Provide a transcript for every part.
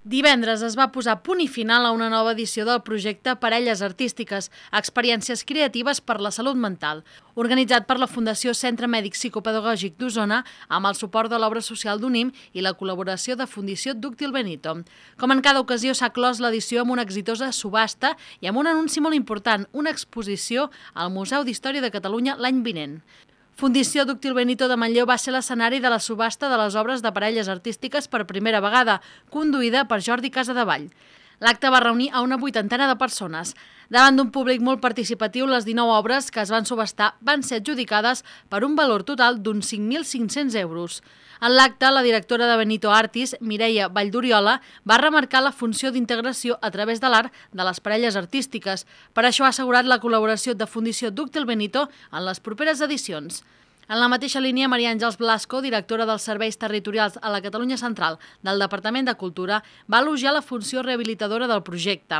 Divendres es va posar punt i final a una nova edició del projecte Parelles Artístiques, experiències creatives per la salut mental, organitzat per la Fundació Centre Mèdic Psicopedagògic d'Osona amb el suport de l'obra social d'UNIM i la col·laboració de Fundició Dúctil Benito. Com en cada ocasió s'ha clos l'edició amb una exitosa subhasta i amb un anunci molt important, una exposició al Museu d'Història de Catalunya l'any vinent. Fundició Dúctil Benito de Manlleu va ser l'escenari de la subhasta de les obres de parelles artístiques per primera vegada, conduïda per Jordi Casadevall. L'acte va reunir a una 80ena de persones. Davant d'un públic molt participatiu, les 19 obres que es van subhastar van ser adjudicades per un valor total d'uns 5.500 euros. En l'acte, la directora de Benito Artis, Mireia Valldoriola, va remarcar la funció d'integració a través de l'art de les parelles artístiques. Per això ha assegurat la col·laboració de Fundició Dúctil Benito en les properes edicions. En la mateixa línia, Maria Àngels Blasco, directora dels Serveis Territorials a la Catalunya Central del Departament de Cultura, va elogiar la funció rehabilitadora del projecte.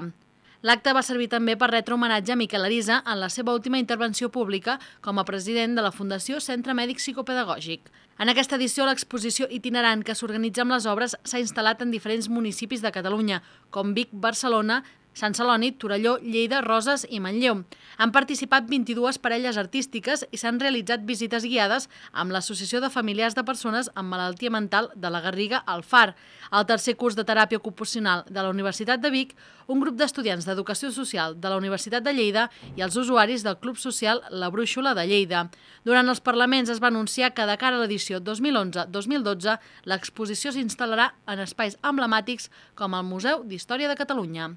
L'acte va servir també per retre homenatge a Miquel Arisa en la seva última intervenció pública com a president de la Fundació Centre Mèdic Psicopedagògic. En aquesta edició, l'exposició itinerant que s'organitza amb les obres s'ha instal·lat en diferents municipis de Catalunya, com Vic, Barcelona, Sant Celoni, Torelló, Lleida, Roses i Manlleu. Han participat 22 parelles artístiques i s'han realitzat visites guiades amb l'Associació de Familiars de Persones amb Malaltia Mental de la Garriga al FAR, el tercer curs de teràpia ocupacional de la Universitat de Vic, un grup d'estudiants d'Educació Social de la Universitat de Lleida i els usuaris del Club Social La Brúixola de Lleida. Durant els parlaments es va anunciar que de cara a l'edició 2011-2012 l'exposició s'instal·larà en espais emblemàtics com el Museu d'Història de Catalunya.